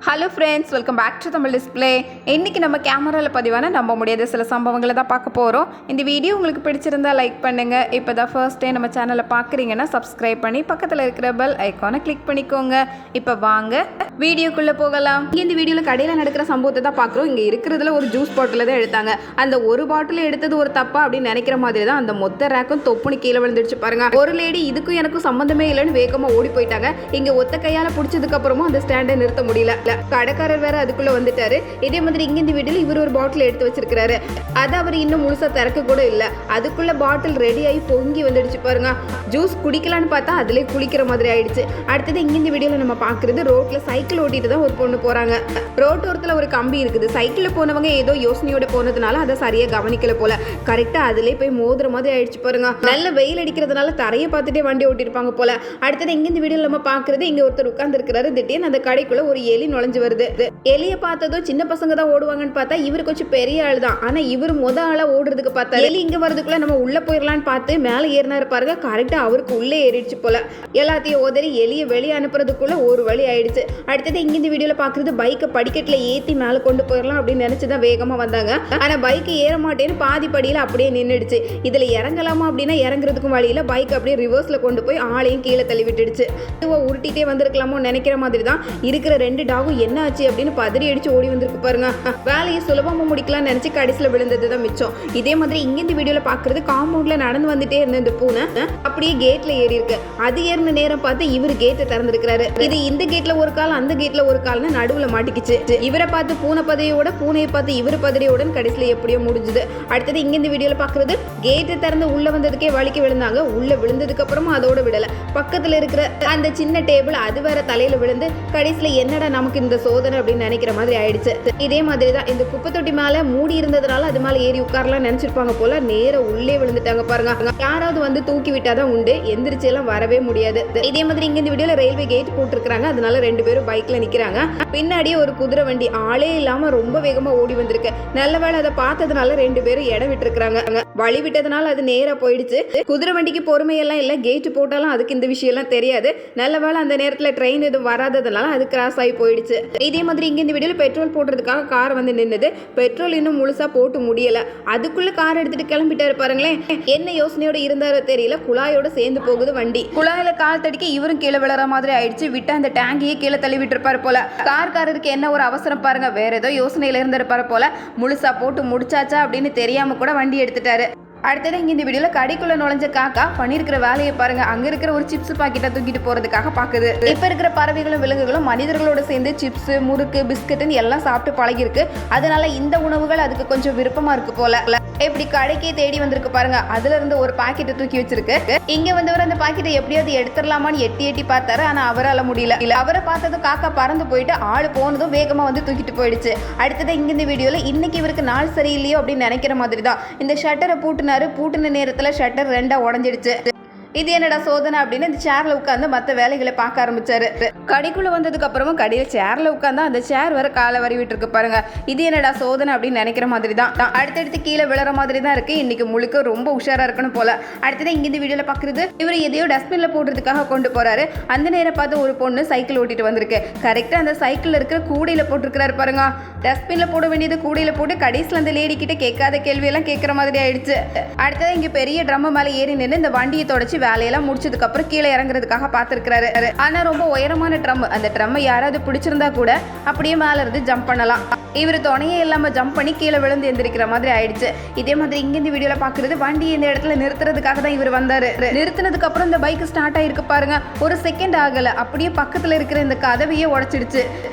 Hello friends, welcome back to Tamil display. இன்றைக்கி நம்ம கேமராவில் பதிவான நம்ப முடியாத சில சம்பவங்களை தான் பார்க்க போகிறோம். இந்த வீடியோ உங்களுக்கு பிடிச்சிருந்தா லைக் பண்ணுங்கள். இப்போ தான் ஃபர்ஸ்ட் டே நம்ம சேனலை பார்க்குறீங்கன்னா சப்ஸ்கிரைப் பண்ணி பக்கத்தில் இருக்கிற பெல் ஐக்கானை கிளிக் பண்ணிக்கோங்க. இப்போ வாங்க வீடியோக்குள்ளே போகலாம். இந்த வீடியோவில் கடையில் நடக்கிற சம்பவத்தை தான் பார்க்குறோம். இங்கே இருக்கிறதுல ஒரு ஜூஸ் பாட்டில் தான் எடுத்தாங்க. அந்த ஒரு பாட்டில் எடுத்தது ஒரு தப்பா அப்படின்னு நினைக்கிற மாதிரி தான் அந்த மொத்த ரேக்கும் தொப்புன்னு கீழே விழுந்துடுச்சு பாருங்க. ஒரு லேடி இதுக்கும் எனக்கும் சம்மந்தமே இல்லைன்னு வேகமாக ஓடி போயிட்டாங்க. இங்கே ஒத்த கையால் பிடிச்சதுக்கு அப்புறமும் அந்த ஸ்டாண்டை நிறுத்த முடியல. கடைக்காரர் வேற அதுக்குள்ள வந்துட்டாரு. இதே மாதிரி இங்க இந்த வீட்டில் இவர் ஒரு பாட்டில் எடுத்து வச்சிருக்காரு. அது அவர் இன்னும் முழுசா திறக்க கூட இல்ல. அதுக்குள்ள பாட்டில் ரெடி ஆகி பொங்கி வந்துடுச்சு பாருங்க. ஜூஸ் குடிக்கலான்னு பார்த்தா அதுல குளிக்கிற மாதிரி ஆயிடுச்சு. அடுத்தது இங்க இந்த வீடியோல நம்ம பாக்குறது ரோட்ல சைக்கிள் ஓட்டிட்டு தான் ஒரு பொண்ணு போறாங்க. ரோட்டோரத்துல ஒரு கம்பி இருக்குது. சைக்கிள்ல போனவங்க ஏதோ யோசனையோட போனதுனால அதை சரியா கவனிக்கல போல. கரெக்டா அதுல போய் மோதுற மாதிரி ஆயிடுச்சு பாருங்க. நல்ல வெயில் அடிக்கிறதுனால தரையை பார்த்துட்டே வண்டி ஓட்டிருப்பாங்க போல. அடுத்தது இங்க இந்த வீடியோல நம்ம பாக்குறது இங்க ஒருத்தர் உட்கார்ந்து இருக்கிறாரு. திடீர்னு அந்த கடைக்குள்ள ஒரு எலி நுழைஞ்சு வருது. எலிய பார்த்ததும் சின்ன பசங்க தான் ஓடுவாங்கன்னு பார்த்தா இவரு கொஞ்சம் பெரிய ஆள் தான். ஆனா இவர் ஆளா ஓடுறதுக்கு பார்த்தா எலி இங்க வரதுக்குள்ள நம்ம உள்ள போயிடலான்னு பார்த்து மேல ஏறினாரு பாருங்க. கரெக்டா அவருக்கு உள்ளே ஏறிடுச்சு போல. எல்லாத்தையும் ஓதறி எலிய வெளியே அனுப்புறதுக்குள்ள ஒரு வழி ஆயிடுச்சு. அடுத்தது இங்க இந்த வீடியோல பாக்குறது பைக்கை படிக்கட்டுல ஏத்தி மேல கொண்டு போயிடலாம் அப்படின்னு நினைச்சுதான் வேகமா வந்தாங்க. ஆனா பைக் ஏற மாட்டேன்னு பாதி படியில அப்படியே நின்றுடுச்சு. இதுல இறங்கலாமா அப்படின்னா இறங்குறதுக்கும் வழியில பைக் அப்படியே ரிவர்ஸ்ல கொண்டு போய் ஆளையும் கீழே தள்ளி விட்டுடுச்சு. உருட்டிட்டே வந்திருக்கலாமோ நினைக்கிற மாதிரி தான் இருக்கிற ரெண்டு டாகும் என்ன ஆச்சு அப்படின்னு பதறி அடிச்சு ஓடி வந்திருக்கு பாருங்க. வேலையை சுலபமா முடிக்கலாம் நினைச்சு கடைசியில விழுந்ததுதான் மிச்சம். இதே மாதிரி இங்க இந்த வீடியோல பாக்குறது காம்பவுண்ட்ல நடந்து வந்துட்டே இருந்த இந்த பூனை அப்படியே கேட்ல ஏறி இருக்கு. அது ஏறின நேரம் பார்த்து இவரு கேட்டை திறந்திருக்கிறாரு. இது இந்த கேட்ல ஒரு கால் அந்த கேட்ல ஒரு கால்னு நடுவுல மாட்டிக்கிச்சு. இவரை பார்த்து பூனை பதவியோட பூனையை பார்த்து இவரு பதவியோட கடைசியில எப்படியோ முடிஞ்சுது. அடுத்தது இங்க இந்த வீடியோல பாக்குறது கேட்டை திறந்து உள்ள வந்ததுக்கே வலிக்கு விழுந்தாங்க. உள்ள விழுந்ததுக்கு அப்புறமா அதோட விடல. பக்கத்துல இருக்கிற அந்த சின்ன டேபிள் அது வேற தலையில விழுந்து கடைசியில என்னடா நமக்கு இந்த சோதனை அப்படின்னு நினைக்கிற மாதிரி ஆயிடுச்சு. இதே மாதிரி தான் இந்த குப்பை தொட்டி மேல மூடி இருந்ததுனால அது மேல ஏறி உட்காரலாம் நினைச்சிருப்பாங்க போல. நேரம் உள்ளே விழுந்துட்டாங்க பாருங்க. யாராவது வந்து தூக்கி விட்டாதான் உண்டு, எந்திரிச்சு எல்லாம் வரவே முடியாது. இதே மாதிரி இங்க இந்த வீடியோல ரயில்வே கேட் போட்டிருக்காங்க. அதனால ரெண்டு பேரும் பைக்ல நிக்கிறாங்க. பின்னாடியே ஒரு குதிரை வண்டி ஆளே இல்லாம ரொம்ப வேகமா ஓடி வந்திருக்கு. நல்ல வேளை அதை பார்த்ததுனால ரெண்டு பேரும் இடம் விட்டு இருக்காங்க. வழி விட்டதுனால அது நேரா போயிடுச்சு. குதிரை வண்டிக்கு பொறுமையெல்லாம் இல்ல. கேட் போட்டாலும் அதுக்கு இந்த விஷயம் எல்லாம் தெரியாது. நல்ல வேளை அந்த நேரத்துல ட்ரெயின் எதுவும் வராததுனால அது கிராஸ் ஆகி போயிடுச்சு. இதே மாதிரி இங்க இந்த வீடியோல பெட்ரோல் போடுறதுக்காக கார் வந்து நின்னுது. பெட்ரோல் இன்னும் முழுசா போட்டு முடியல. அதுக்குள்ள கார் எடுத்துட்டு கிளம்பிட்டாரு பாருங்களேன். என்ன யோசனையோட இருந்தாரோ தெரியல. குழாயோட சேர்ந்து போகுது வண்டி. குழாயில கால் தடிக்க இவரும் கீழே விழற மாதிரி ஆயிடுச்சு. விட்டு அந்த டேங்கியே கீழே தள்ளி விட்டுருப்பாரு போல. கார்காரருக்கு என்ன ஒரு அவசரம் பாருங்க. வேற ஏதோ யோசனையில இருந்திருப்பாரு போல. முழுசா போட்டு முடிச்சாச்சா அப்படின்னு தெரியாம கூட வண்டி எடுத்துட்டாரு. அடுத்தது இங்க இந்த வீடியோல கடைக்குள்ள நுழைஞ்ச காக்கா பண்ணிருக்கிற வேலையை பாருங்க. அங்க இருக்கிற ஒரு சிப்ஸ் பாக்கெட்டை தூக்கிட்டு போறதுக்காக பாக்குது. இப்ப இருக்கிற பறவைகளும் விலங்குகளும் மனிதர்களோட சேர்ந்து சிப்ஸ், முறுக்கு, பிஸ்கட்னு எல்லாம் சாப்பிட்டு பழகி இருக்கு. அதனால இந்த உணவுகள் அதுக்கு கொஞ்சம் விருப்பமா இருக்கு போல. இப்படி கடைக்கே தேடி வந்திருக்கு பாருங்க. அதுல இருந்து ஒரு பாக்கெட்டை தூக்கி வச்சிருக்கு. இங்க வந்தவர் அந்த பாக்கெட்டை எப்படியாவது எடுத்துடலாமான்னு எட்டி எட்டி பார்த்தாரு. ஆனா அவரால் முடியல. அவரை பார்த்ததும் காக்கா பறந்து போயிட்டு ஆளு போனதும் வேகமா வந்து தூக்கிட்டு போயிடுச்சு. அடுத்தது இங்க இந்த வீடியோல இன்னைக்கு இவருக்கு நாள் சரியில்லையோ அப்படின்னு நினைக்கிற மாதிரி தான் இந்த ஷட்டரை பூட்டின நேரத்துல ஷட்டர் ரெண்டா உடஞ்சிடுச்சு. இது என்னடா சோதனை அப்படின்னு இந்த சேர்ல உட்காந்து மற்ற வேலைகளை பார்க்க ஆரம்பிச்சாரு. கடைக்குள்ள வந்ததுக்கு அப்புறமா கடையில சேர்ல உட்காந்து அந்த சேர் வர காலை வரி விட்டு இருக்கு பாருங்க. இது என்னடா சோதனை அப்படின்னு நினைக்கிற மாதிரி தான். அடுத்தடுத்து கீழே விழற மாதிரி தான் இருக்கு. இன்னைக்கு முழுக்க ரொம்ப உஷாரா இருக்கணும் போல. அடுத்தது இங்க இந்த வீடியோல பாக்குறது இவர் எதையோ டஸ்ட்பின்ல போடுறதுக்காக கொண்டு போறாரு. அந்த நேரம் பார்த்து ஒரு பொண்ணு சைக்கிள் ஓட்டிட்டு வந்திருக்கு. கரெக்டா அந்த சைக்கிள்ல இருக்கிற கூடையில போட்டிருக்கிறாரு பாருங்க. டஸ்ட்பின்ல போட வேண்டியது கூடையில போட்டு கடைசியில் அந்த லேடி கிட்ட கேட்காத கேள்வியெல்லாம் கேட்கற மாதிரி ஆயிடுச்சு. அடுத்தது இங்க பெரிய ட்ரம் மேல ஏறி நின்று இந்த வண்டியை தொடச்சு வேலையெல்லாம் முடிச்சதுக்கு அப்புறம் கீழே இறங்குறதுக்காக பார்த்திருக்கிறாரு. ஆனா ரொம்ப உயரமான ட்ரம். அந்த ட்ரம் யாராவது பிடிச்சிருந்தா கூட அப்படியே மேல இருந்து ஜம்ப் பண்ணலாம். இவர் துணையே இல்லாம ஜம்ப் பண்ணி கீழே விழுந்து எந்திரிக்கிற மாதிரி ஆயிடுச்சு. இதே மாதிரி இங்க இந்த வீடியோல பாக்குறது வண்டி இந்த இடத்துல நிறுத்துறதுக்காக தான் இவர் வந்தாரு. நிறுத்தினதுக்கு அப்புறம் இந்த பைக் ஸ்டார்ட் ஆயிருக்கு பாருங்க. ஒரு செகண்ட் ஆகல. அப்படியே பக்கத்துல இருக்கிற இந்த கதவையே உடைச்சிடுச்சு.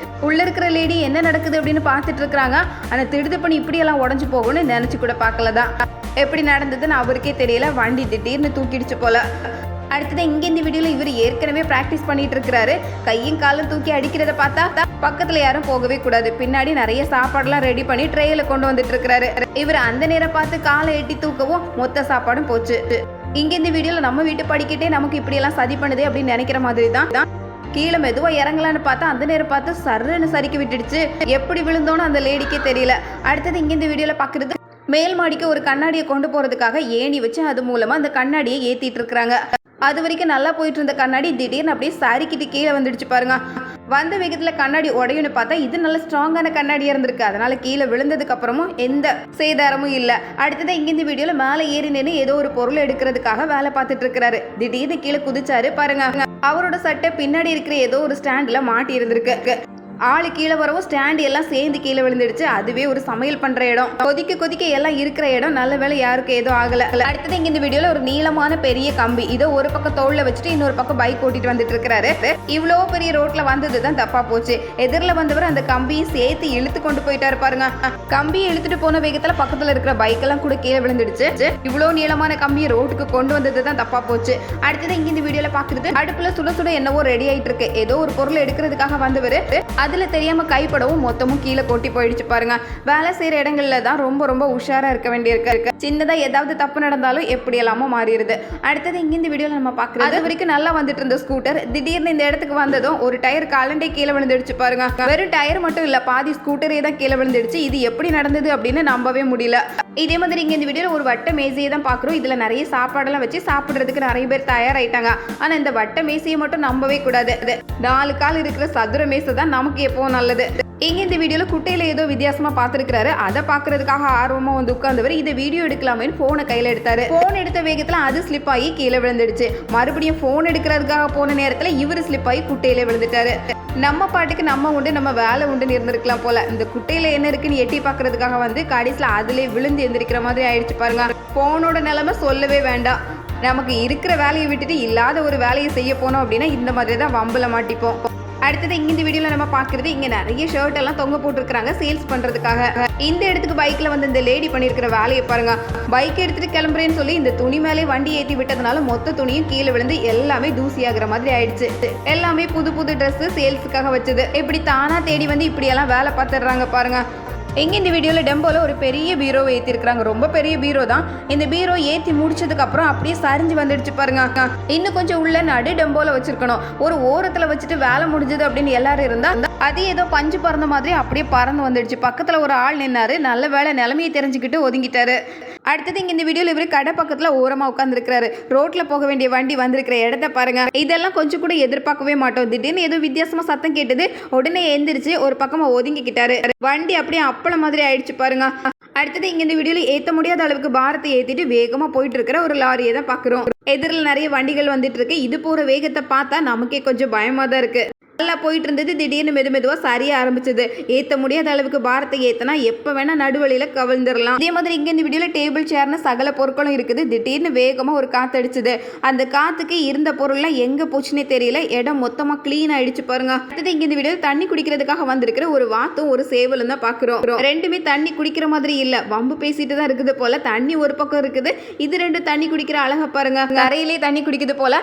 உள்ள இருக்கிற லேடி என்ன நடக்குது அப்படின்னு பார்த்துட்டு இருக்காங்க. ஆனா திடுது பண்ணி இப்படி எல்லாம் உடஞ்சு போகும்னு நினைச்சு கூட பார்க்கலதான். எப்படி நடந்ததுன்னு அவருக்கே தெரியல. வண்டி திடீர்னு தூக்கிடுச்சு போல. அடுத்தது இங்க இந்த வீடியோல இவர் ஏற்கனவே பிராக்டிஸ் பண்ணிட்டு இருக்கிறாரு. கையும் காலும் தூக்கி அடிக்கிறத பார்த்தா பக்கத்துல யாரும் போகவே கூடாது. பின்னாடி நிறைய சாப்பாடுலாம் ரெடி பண்ணி ட்ரேல கொண்டு வந்துட்டு இருக்கிறாரு. இவர் அந்த நேரம் பார்த்து காலை எட்டி தூக்கவும் மொத்த சாப்பாடும் போச்சு. இங்க இந்த வீடியோல நம்ம வீட்டு படிக்கிட்டே நமக்கு இப்படி எல்லாம் சதி பண்ணுதே அப்படின்னு நினைக்கிற மாதிரி தான். கீழே மெதுவா இறங்கலான்னு பார்த்தா அந்த நேரம் பார்த்து சர்ன்னு சறுக்கி விட்டுடுச்சு. எப்படி விழுந்தோன்னு அந்த லேடிக்கே தெரியல. அடுத்தது இங்க இந்த வீடியோல பாக்குறது மேல் மாடிக்கு ஒரு கண்ணாடியை கொண்டு போறதுக்காக ஏணி வச்சு அது மூலமா அந்த கண்ணாடியை ஏத்திட்டு இருக்காங்க. அது வரைக்கும் நல்லா போயிட்டு இருந்த கண்ணாடி திடீர்னு அப்படியே சறுக்கிட்டு கீழே வந்துடுச்சு பாருங்க. வந்த வேகத்துல கண்ணாடி உடையுன்னு பார்த்தா இது நல்ல ஸ்ட்ராங்கான கண்ணாடியா இருந்திருக்கு. அதனால கீழே விழுந்ததுக்கு அப்புறமும் எந்த சேதாரமும் இல்ல. அடுத்தது இங்க இந்த வீடியோல மேலே ஏறி நின்று ஏதோ ஒரு பொருள் எடுக்கிறதுக்காக வேலை பார்த்துட்டு இருக்கிறாரு. திடீர்னு கீழே குதிச்சாரு பாருங்க. அவரோட சட்டை பின்னாடி இருக்கிற ஏதோ ஒரு ஸ்டாண்ட்ல மாட்டி இருந்திருக்கு. ஆளு கீழே வரவும் ஸ்டாண்ட் எல்லாம் சேர்ந்து கீழே விழுந்துடுச்சு. அதுவே ஒரு சமையல் பண்ற இடம். கொதிக்க எல்லாம் இருக்கிற இடம். நல்ல வேலை யாருக்கு ஏதோ ஆகல. அடுத்தது இங்க இந்த வீடியோல ஒரு நீளமான பெரிய கம்பி இதை ஒரு பக்கம் தோல்ல வச்சுட்டு இன்னொரு பக்கம் பைக் ஓட்டிட்டு வந்துட்டு இருக்கிறாரு. இவ்வளோ பெரிய ரோட்ல வந்ததுதான் தப்பா போச்சு. எதிரில் வந்தவர் அந்த கம்பியை சேர்த்து இழுத்து கொண்டு போயிட்டாரு பாருங்க. கம்பியை இழுத்துட்டு போன வேகத்துல பக்கத்துல இருக்கிற பைக் எல்லாம் கூட கீழே விழுந்துடுச்சு. இவ்வளோ நீளமான கம்பியை ரோட்டுக்கு கொண்டு வந்ததுதான் தப்பா போச்சு. அடுத்தது இங்க இந்த வீடியோல பாக்குறது அடுப்புல சுட சுட என்னவோ ரெடி ஆயிட்டு இருக்கு. ஏதோ ஒரு பொருள் எடுக்கிறதுக்காக வந்தவர் அதுல தெரியாம கைப்படவும் மொத்தமும் கீழே கொட்டி போயிடுச்சு பாருங்க. வேலை செய்யற இடங்கள்ல தான் ரொம்ப உஷாரா இருக்க வேண்டியிருக்கு. சின்னதா ஏதாவது தப்பு நடந்தாலும் எப்படி எல்லாமோ மாறிடுது. அடுத்தது இங்க இந்த வீடியோல நம்ம பாக்குறது அது வரைக்கும் நல்லா வந்துட்டு இருந்த ஸ்கூட்டர் திடீர்னு இந்த இடத்துக்கு வந்ததும் ஒரு டயர் காலண்டே கீழே விழுந்துடுச்சு பாருங்க. வெறும் டயர் மட்டும் இல்ல, பாதி ஸ்கூட்டரே தான் கீழே விழுந்துடுச்சு. இது எப்படி நடந்தது அப்படின்னு நம்பவே முடியல. இதே மாதிரி இங்க இந்த வீடியோல ஒரு வட்ட மேசையை தான் பாக்குறோம். இதுல நிறைய சாப்பாடெல்லாம் வச்சு சாப்பிடுறதுக்கு நிறைய பேர் தயாராயிட்டாங்க. ஆனா இந்த வட்ட மேசையை மட்டும் நம்பவே கூடாது. 4 கால் இருக்கிற சதுர மேசை தான் நமக்கு எப்பவும் நல்லது. இங்க இந்த வீடியோல குட்டையில ஏதோ வித்தியாசமா பாத்துருக்காரு. அதை பாக்குறதுக்காக ஆர்வமா வந்து உட்கார்ந்தவர் இதை வீடியோ எடுக்கலாமேன்னு போனை கையில எடுத்தாரு. போன் எடுத்த வேகத்துல அது ஸ்லிப் ஆகி கீழே விழுந்துடுச்சு. மறுபடியும் போன் எடுக்கிறதுக்காக போன நேரத்துல இவரு ஸ்லிப் ஆகி குட்டையில விழுந்துட்டாரு. நம்ம பாட்டுக்கு நம்ம உண்டு நம்ம வேலை உண்டுன்னு இருந்திருக்கலாம் போல. இந்த குட்டையில என்ன இருக்குன்னு எட்டி பாக்குறதுக்காக வந்து கடைசியில அதுல விழுந்து எந்திரிக்கிற மாதிரி ஆயிடுச்சு பாருங்க. போனோட நிலைமை சொல்லவே வேண்டாம். நமக்கு இருக்கிற வேலையை விட்டுட்டு இல்லாத ஒரு வேலையை செய்ய போனோம் அப்படின்னா இந்த மாதிரி தான் வம்புல மாட்டிப்போம். அடுத்தது இங்க இந்த வீடியோல நம்ம பாக்குறது இங்க நிறைய ஷர்ட் எல்லாம் தொங்க போட்டுருக்காங்க சேல்ஸ் பண்றதுக்காக. இந்த இடத்துக்கு பைக்ல வந்து இந்த லேடி பண்ணிருக்கிற வேலையை பாருங்க. பைக் எடுத்துட்டு கிளம்புறேன்னு சொல்லி இந்த துணி மேலே வண்டி ஏற்றி விட்டதுனால மொத்த துணியும் கீழே விழுந்து எல்லாமே தூசியாகிற மாதிரி ஆயிடுச்சு. எல்லாமே புது ட்ரெஸ் சேல்ஸுக்காக வச்சது. இப்படி தானா தேடி வந்து இப்படி எல்லாம் வேலை பார்த்துடுறாங்க பாருங்க. எங்க இந்த வீடியோல டெம்போல ஒரு பெரிய பீரோவை ஏற்றிருக்கிறாங்க. ரொம்ப பெரிய பீரோ தான். இந்த பீரோ ஏற்றி முடிச்சதுக்கு அப்புறம் அப்படியே சரிஞ்சு வந்துடுச்சு பாருங்க. இன்னும் கொஞ்சம் உள்ள நடு டெம்போல வச்சிருக்கணும். ஒரு ஓரத்துல வச்சுட்டு வேலை முடிஞ்சது அப்படின்னு எல்லாரும் இருந்தா அது ஏதோ பஞ்சு பறந்த மாதிரி அப்படியே பறந்து வந்துடுச்சு. பக்கத்துல ஒரு ஆள் நின்னாரு. நல்ல வேலை நிலைமையை தெரிஞ்சுக்கிட்டு ஒதுங்கிட்டாரு. அடுத்தது இங்க இந்த வீடியோல இவரு கடை பக்கத்துல ஓரமா உட்காந்துருக்காரு. ரோட்ல போக வேண்டிய வண்டி வந்திருக்கிற இடத்த பாருங்க. இதெல்லாம் கொஞ்சம் கூட எதிர்பார்க்கவே மாட்டோம். திடீர்னு ஏதோ வித்தியாசமா சத்தம் கேட்டது. உடனே எந்திரிச்சு ஒரு பக்கமா ஒதுங்கிக்கிட்டாரு. வண்டி அப்படியே அப்பளம் மாதிரி ஆயிடுச்சு பாருங்க. அடுத்தது இங்க இந்த வீடியோல ஏத்த முடியாத அளவுக்கு பாரத்தை ஏத்திட்டு வேகமா போயிட்டு இருக்கிற ஒரு லாரியை தான் பாக்குறோம். எதிரில் நிறைய வண்டிகள் வந்துட்டு இருக்கு. இது போற வேகத்தை பார்த்தா நமக்கே கொஞ்சம் பயமா தான் இருக்கு. நல்லா போயிட்டு இருந்தது. திடீர்னு மெதுவா சரிய ஆரம்பிச்சது. ஏத்த முடியாத அளவுக்கு பாரத்தை ஏத்தனா எப்ப வேணா நடுவழியில கவிழ்ந்துடலாம். இதே மாதிரி இங்க இந்த வீடியோல டேபிள் சேர்னு சகல பொருட்களும் இருக்குது. திடீர்னு வேகமா ஒரு காத்து அடிச்சது. அந்த காத்துக்கு இருந்த பொருள்லாம் எங்க போச்சுன்னே தெரியல. இடம் மொத்தமா கிளீன் ஆயிடுச்சு பாருங்க. அடுத்தது இங்க இந்த வீடியோல தண்ணி குடிக்கிறதுக்காக வந்திருக்கிற ஒரு வாத்தும் ஒரு சேவலும் தான் பாக்குறோம். ரெண்டுமே தண்ணி குடிக்கிற மாதிரி இல்ல, வம்பு பேசிட்டு தான் இருக்குது போல. தண்ணி ஒரு பக்கம் இருக்குது. இது ரெண்டு தண்ணி குடிக்கிற அழகா பாருங்க. கரையிலே தண்ணி குடிக்குது போல.